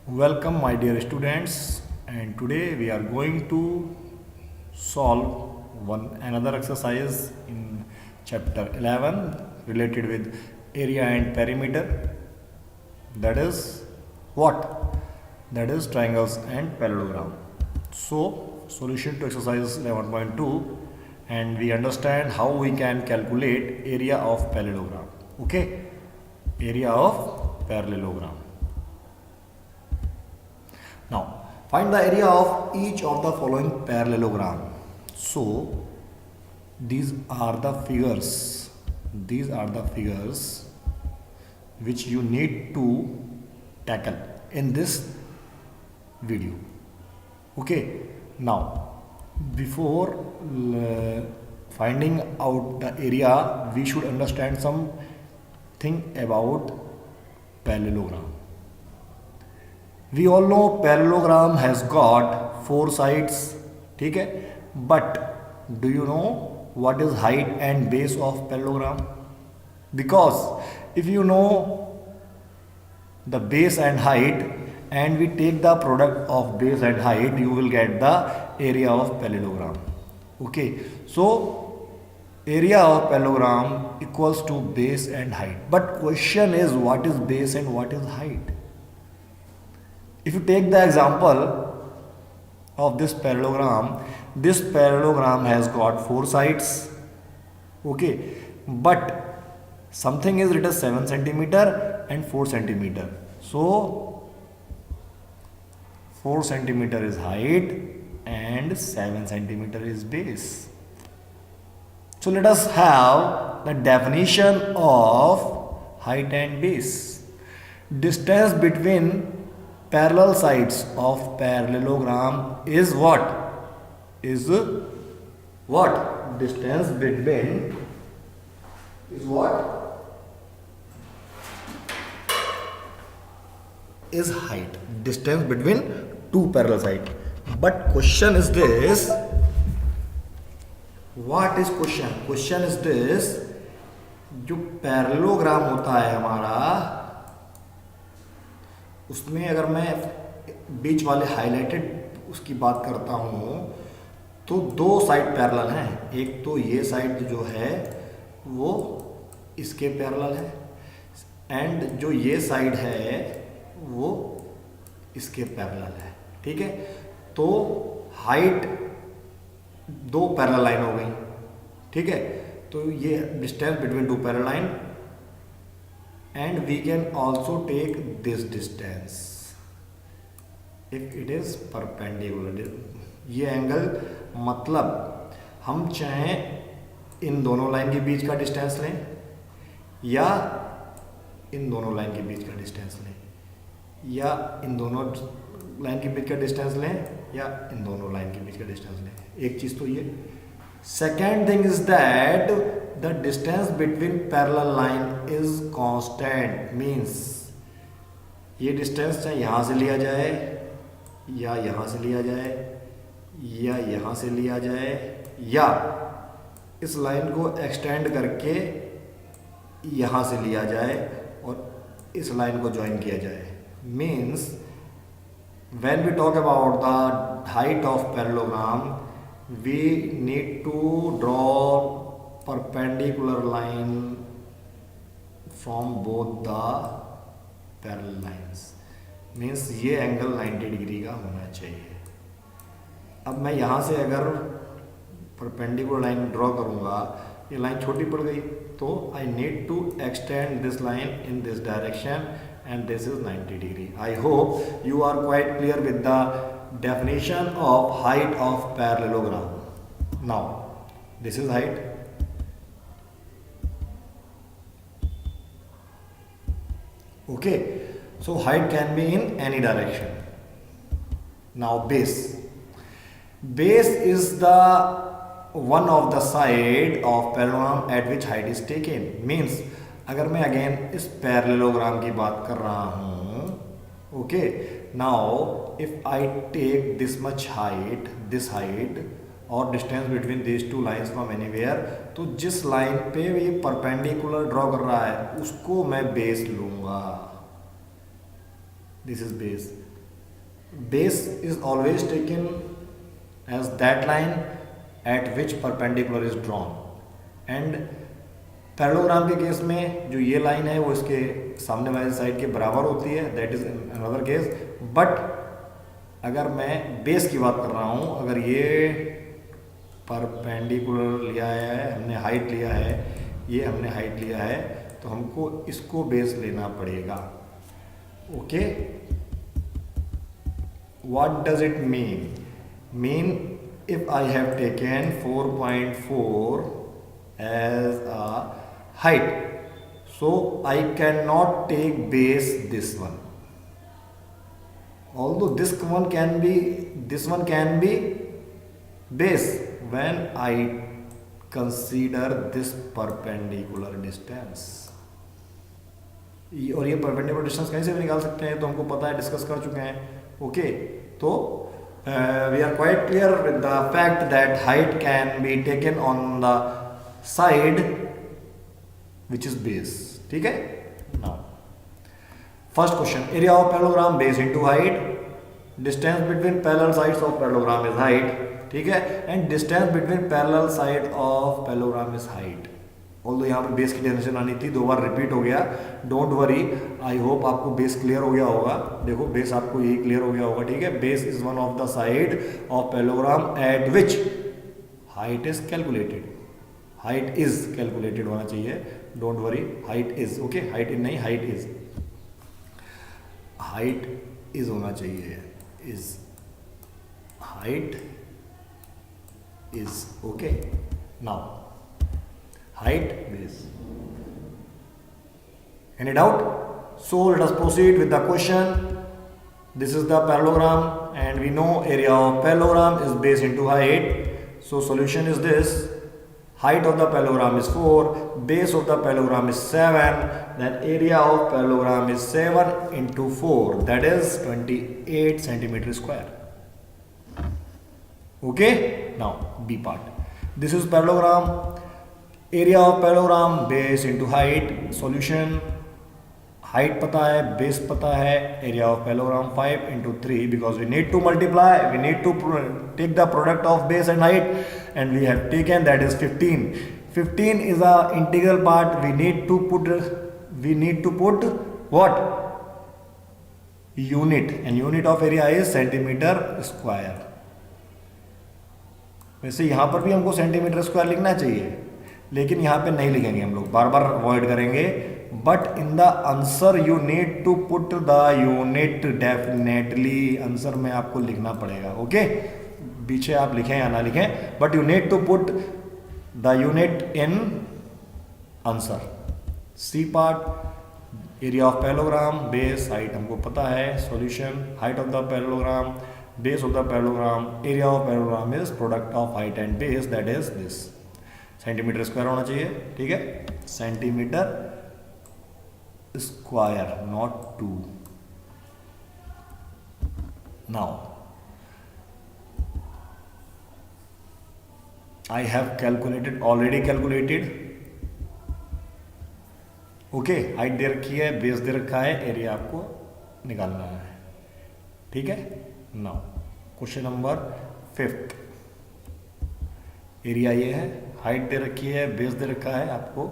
Welcome, my dear students, and today we are going to solve one another exercise in chapter 11 related with area and perimeter. That is what? That is triangles and parallelogram. So, solution to exercise 11.2, and we understand how we can calculate area of parallelogram. Okay, area of parallelogram. Now, find the area of each of the following parallelogram. So, these are the figures. These are the figures which you need to tackle in this video. Okay. Now, before finding out the area, we should understand something about parallelogram. We all know parallelogram has got four sides, ठीक है? But do you know what is height and base of parallelogram? Because if you know the base and height and we take the product of base and height, you will get the area of parallelogram. Okay, so area of parallelogram equals to base and height. But question is, what is base and what is height? If you take the example of this parallelogram has got four sides. Okay, but something is written 7 centimeter and 4 centimeter. So 4 centimeter is height and 7 centimeter is base. So let us have the definition of height and base. Distance between parallel sides of parallelogram is what? Is what? Distance between is what? Is height. Distance between two parallel sides. But question is this. What is question? Question is this. जो parallelogram होता है हमारा, उसमें अगर मैं बीच वाले highlighted उसकी बात करता हूँ तो दो साइड पैरेलल हैं. एक तो ये साइड जो है वो इसके पैरेलल है एंड जो ये साइड है वो इसके पैरेलल है. ठीक है, तो हाइट दो पैरेलल लाइन हो गई. ठीक है, तो ये distance between two parallel line and we can also take this distance if it is perpendicular. ये एंगल मतलब हम चाहें इन दोनों लाइन के बीच का डिस्टेंस लें या इन दोनों लाइन के बीच का डिस्टेंस लें या इन दोनों लाइन के बीच का डिस्टेंस लें या इन दोनों लाइन के बीच का डिस्टेंस लें. एक चीज़ तो ये. Second thing is that the distance between parallel line is constant. Means ये डिस्टेंस चाहे यहाँ से लिया जाए या यहाँ से लिया जाए या यहाँ से लिया जाए या इस लाइन को एक्सटेंड करके यहाँ से लिया जाए और इस लाइन को ज्वाइन किया जाए. Means when we talk about the height of parallelogram, we need to draw perpendicular line from both the parallel lines. Means ये एंगल 90 डिग्री का होना चाहिए. अब मैं यहाँ से अगर परपेंडिकुलर लाइन ड्रॉ करूँगा, ये लाइन छोटी पड़ गई, तो I need to extend this line in this direction and this is 90 degree. I hope you are quite clear with the definition of height of parallelogram. Now, this is height. Okay, so height can be in any direction. Now, base. Base is the one of the side of parallelogram at which height is taken. Means अगर मैं again इस parallelogram की बात कर रहा हूँ. Okay, now if I take this much height, this height और distance between this two lines from anywhere, तो जिस लाइन पे ये परपेंडिकुलर ड्रॉ कर रहा है उसको मैं बेस लूँगा. This is base. base is always taken as that line at which perpendicular is drawn, and parallelogram के केस में जो ये लाइन है वो इसके सामने वाली साइड के बराबर होती है, that is another case. But अगर मैं बेस की बात कर रहा हूँ, अगर ये परपेंडिकुलर लिया है, हमने हाइट लिया है, ये हमने हाइट लिया है, तो हमको इसको बेस लेना पड़ेगा। Okay, what does it mean if I have taken 4.4 as a height, so I cannot take base this one, although this one can be base when I consider this perpendicular distance। और ये perpendicular distance कहीं से भी निकाल सकते हैं, तो हमको पता है, डिस्कस कर चुके हैं। ओके, तो we are quite clear with the fact that height can be taken on the side which is base। ठीक है। now first question, area of parallelogram base into height, distance between parallel sides of parallelogram is height। ठीक है, and distance between parallel side of parallelogram is height। Although यहाँ पे base की definition आनी थी, 2 बार repeat हो गया, डोंट वरी, आई होप आपको बेस क्लियर हो गया होगा। देखो बेस आपको यही क्लियर हो गया होगा। ठीक है, base is one of the side of parallelogram eight which height is calculated. Height is calculated होना चाहिए, don't worry, height is. Okay, height in नहीं, हाइट इज, हाइट इज होना चाहिए, is, height is. Okay, now height base, any doubt? So let us proceed with the question. This is the parallelogram and we know area of parallelogram is base into height. So solution is this: height of the parallelogram is 4, base of the parallelogram is 7, then area of parallelogram is 7 into 4, that is 28 centimeter square। Okay, now B part, this is parallelogram, area of parallelogram base into height. Solution, height पता है, base पता है, area of parallelogram 5 into 3 because we need to multiply, we need to take the product of base and height, and we have taken that is 15। 15 is a integral part, we need to put what? Unit, and unit of area is centimetre square. वैसे यहाँ पर भी हमको centimetre square लिखना चाहिए, लेकिन यहाँ पे नहीं लिखेंगे हम लोग, बार बार अवॉइड करेंगे। But in the answer you need to put the unit, definitely answer में आपको लिखना पड़ेगा। ओके, पीछे आप लिखें या ना लिखें, but you need to put the unit in answer. C part, area of parallelogram, base, height हमको पता है। Solution, height of the parallelogram, base of the parallelogram, area of parallelogram is product of height and base, that is this, centimetre square होना चाहिए। ठीक है, centimetre square, not 2। Now I have calculated, already calculated. Okay, height दे रखी है, base दे रखा है, area आपको निकालना है। ठीक है, नाउ क्वेश्चन नंबर 5, एरिया ये है, हाइट दे रखी है, बेस दे रखा है आपको।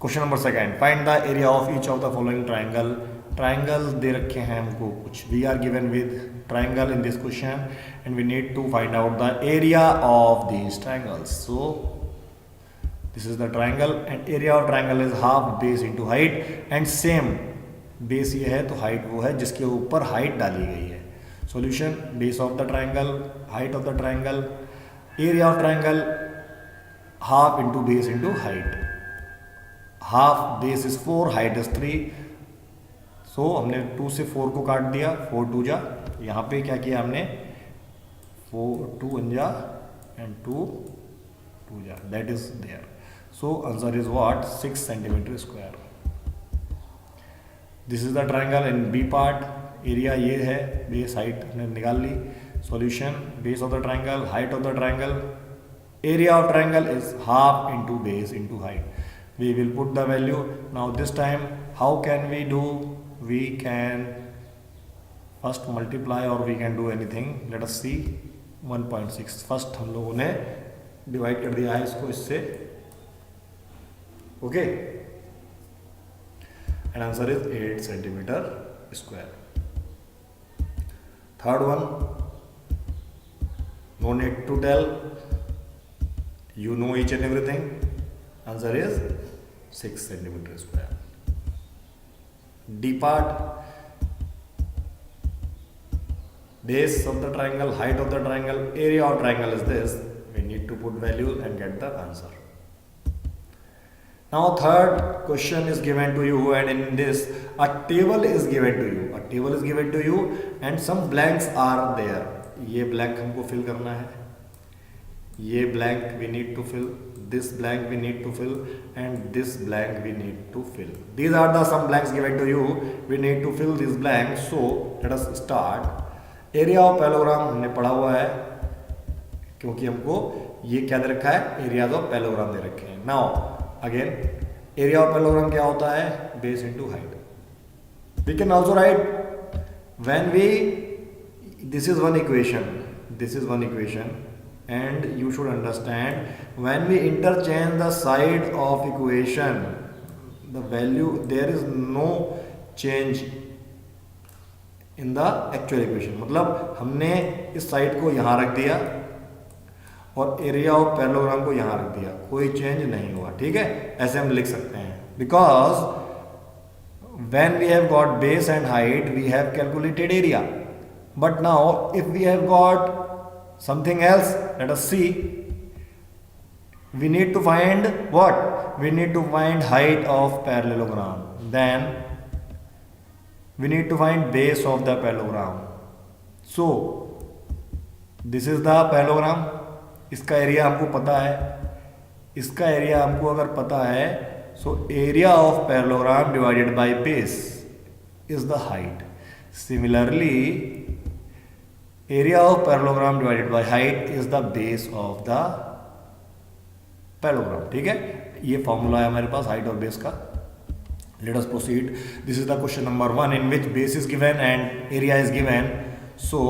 Question number 2, find the area of each of the following triangle. Triangle दे रखे हैं हमको कुछ, we are given with triangle in this question and we need to find out the area of these triangles. So this is the triangle and area of triangle is half base into height, and same base ये है तो height वो है जिसके ऊपर height डाली गई है। Solution, base of the triangle, height of the triangle, area of triangle, half into base into height. Half base is 4, height is 3, सो हमने 2 से 4 को काट दिया, 4 2 जा। यहाँ पे क्या किया हमने, 4 2 1 जा एंड 2 2 जा, that is there. So answer is what, 6 centimetre square. This is the triangle in B part. Area ये है, बेस हाइट हमने निकाल ली। Solution, base of the triangle, height of the triangle, area of triangle is half into base into height. we will put the value. Now this time how can we do? We can first multiply or we can do anything. Let us see 1.6 first हम लोगों ने divide कर दिया है इसको इससे. Okay, and answer is 8 centimetre square. Third one, no need to tell, you know each and everything. Answer is 6 centimeter square. D part, base of the triangle, height of the triangle, area of triangle is this. We need to put value and get the answer. Now third question is given to you, and in this a table is given to you. A table is given to you and some blanks are there. ये blank हमको fill करना है. ये blank we need to fill, this blank we need to fill, and this blank we need to fill. These are the some blanks given to you. We need to fill these blanks. So let us start. Area of parallelogram हमने पढ़ा हुआ है, क्योंकि हमको ये क्या दे रखा है, एरिया ऑफ पैलोग्राम दे रखे हैं. Now again, area of parallelogram क्या होता है, base into height. We can also write when we, this is one equation, this is one equation. And you should understand, when we interchange the side of equation, the value, there is no change in the actual equation. मतलब हमने इस side को यहाँ रख दिया और area of parallelogram को यहाँ रख दिया, कोई चेंज नहीं हुआ. ठीक है, ऐसे हम लिख सकते हैं. Because when we have got base and height, we have calculated area. But now if we have got something else, let us see. We need to find what? We need to find height of parallelogram. Then we need to find base of the parallelogram. So this is the parallelogram. इसका area हमको पता है, इसका area हमको अगर पता है, so area of parallelogram divided by base is the height. Similarly, area of parallelogram divided by height is the base of the parallelogram. ठीक है, ये फॉर्मूला है हमारे पास हाइट और बेस का. Let us proceed. This is the question number 1 in which base is given and area is given. So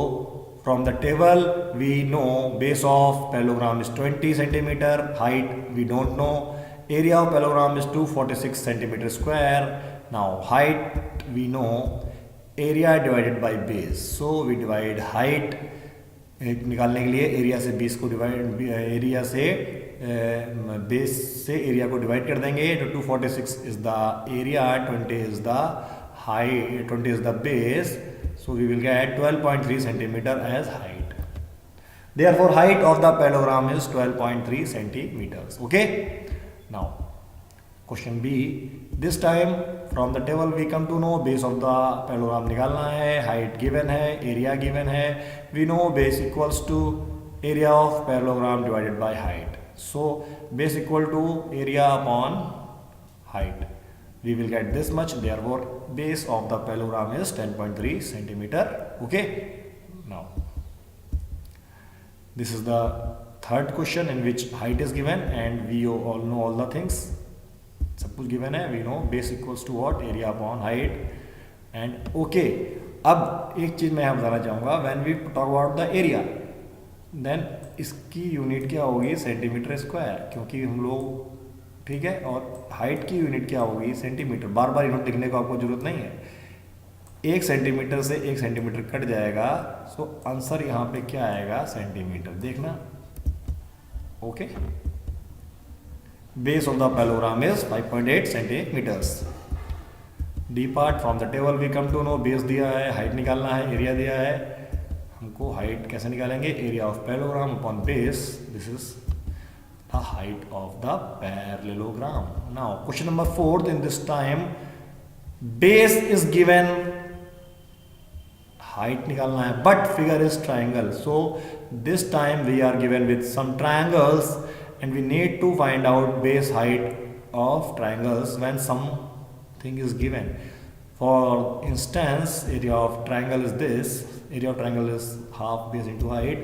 from the table we know base of parallelogram is 20 centimeter, height we don't know, area of parallelogram is 246 centimeter square. Now height we know, area divided by base. So we divide height निकालने के लिए area से base को divide, area से base से area को divide कर देंगे. तो 246 is the area, 20 is the height, 20 is the base. So we will get 12.3 centimetre as height. Therefore height of the parallelogram is 12.3 centimetres. Okay, now question B. This time from the table we come to know base of the parallelogram निकालना है, height given है, area given है. We know base equals to area of parallelogram divided by height. So base equal to area upon height. We will get this much. Therefore base of the parallelogram is 10.3 centimetre. Okay, now this is the third question in which height is given and we all know all the things. सब कुछ given है. We know base equals to what, area upon height. And okay, अब एक चीज मैं यहाँ बताना चाहूँगा. When we talk about the area, then इसकी यूनिट क्या होगी, सेंटीमीटर स्क्वायर, क्योंकि हम लोग, ठीक है. और हाइट की यूनिट क्या होगी, सेंटीमीटर. बार बार यूनिट लिखने को आपको जरूरत नहीं है. 1 सेंटीमीटर से 1 सेंटीमीटर कट जाएगा. सो आंसर यहाँ पे क्या आएगा, सेंटीमीटर. देखना. Okay, base of the parallelogram is 5.8 centimeters. D part, from the table we come to know base दिया है, height निकालना है, area दिया है. हमको height कैसे निकालेंगे, area of parallelogram upon base. This is the height of the parallelogram. Now question number 4. In this time base is given, height निकालना है, but figure is triangle. So this time we are given with some triangles and we need to find out base height of triangles when something is given. For instance, area of triangle is this. Area of triangle is half base into height.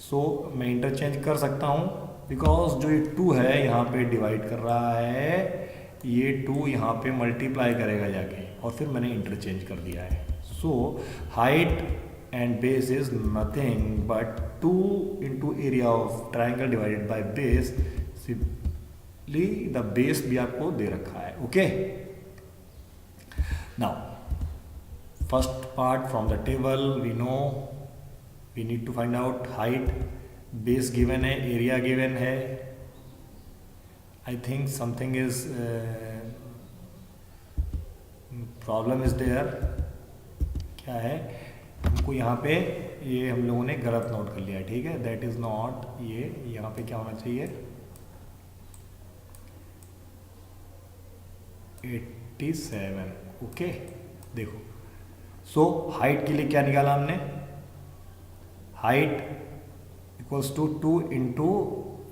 So मैं interchange कर सकता हूँ because जो ये 2 है यहाँ पे divide कर रहा है, ये 2 यहाँ पे मल्टीप्लाई करेगा जाके, और फिर मैंने इंटरचेंज कर दिया है। So height and base is nothing but 2 into area of triangle divided by base. Simply the base भी आपको दे रखा है। Okay, now first part from the table we know we need to find out height, base given है, area given है। I think something is problem is there. क्या है, हमको यहाँ पे ये हम लोगों ने गलत नोट कर लिया है, ठीक है, दैट इज नॉट, ये यहाँ पे क्या होना चाहिए 87। ओके, देखो, सो हाइट के लिए क्या निकाला हमने, हाइट इक्वल्स टू 2 इंटू,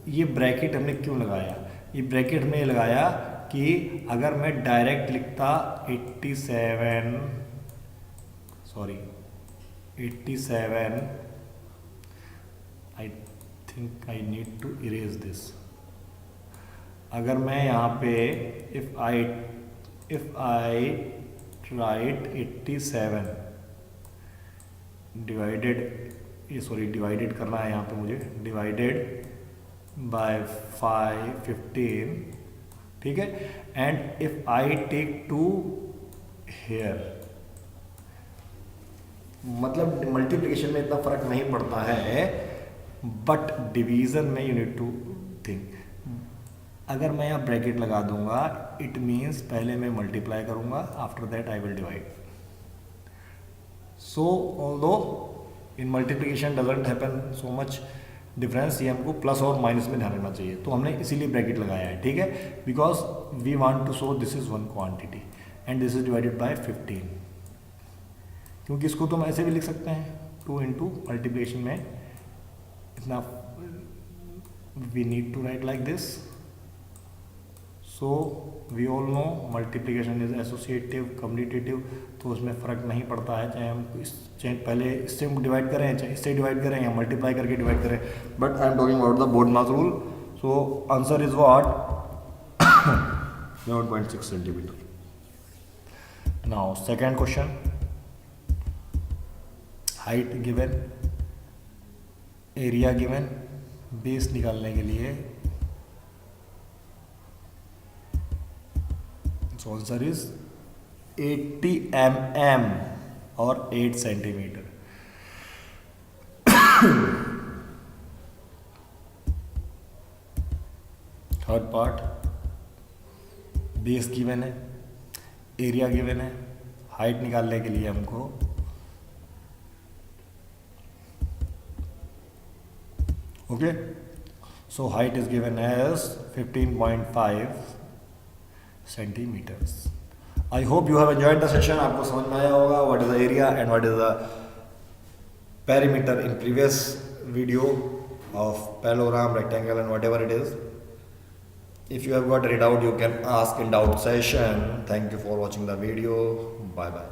ये ब्रैकेट हमने क्यों लगाया, ये ब्रैकेट में लगाया कि अगर मैं डायरेक्ट लिखता 87, I think I need to erase this. अगर मैं यहाँ पे इफ आई राइट 87 डिवाइडेड, ये सॉरी डिवाइडेड करना है यहाँ पे मुझे, डिवाइडेड बाय 15, ठीक है, and if I take 2 here, मतलब मल्टीप्लिकेशन में इतना फर्क नहीं पड़ता है, बट डिवीजन में यू नीड टू थिंक। अगर मैं यहाँ ब्रैकेट लगा दूंगा, इट मीन्स पहले मैं मल्टीप्लाई करूंगा, after that I will divide. So although in multiplication doesn't happen so much difference, ये हमको प्लस और माइनस में ध्यान रखना चाहिए, तो हमने इसीलिए ब्रैकेट लगाया है, ठीक है, because we want to show this is one quantity and this is divided by 15, क्योंकि इसको तो हम ऐसे भी लिख सकते हैं 2 इंटू मल्टीप्लिकेशन में इतना, we need to write like this. So we all know multiplication is associative commutative, तो उसमें फ़र्क नहीं पड़ता है, चाहे हम चाहे पहले इससे डिवाइड करें, चाहे इससे डिवाइड करें, या मल्टीप्लाई करके डिवाइड करें, but I am talking about the BODMAS rule. So answer is what 0.6 centimetre. Now second question, height given, area given, base निकालने के लिए आंसर इज 80 mm और 8 centimetre. Third part, base given है, area given है, height निकालने के लिए हमको okay, so height is given as 15.5 centimetres. I hope you have enjoyed the session. आपको समझ में आया होगा what is the area and what is the perimeter in previous video of parallelogram, rectangle and whatever it is. If you have got any doubt, you can ask in doubt session. Thank you for watching the video. Bye bye.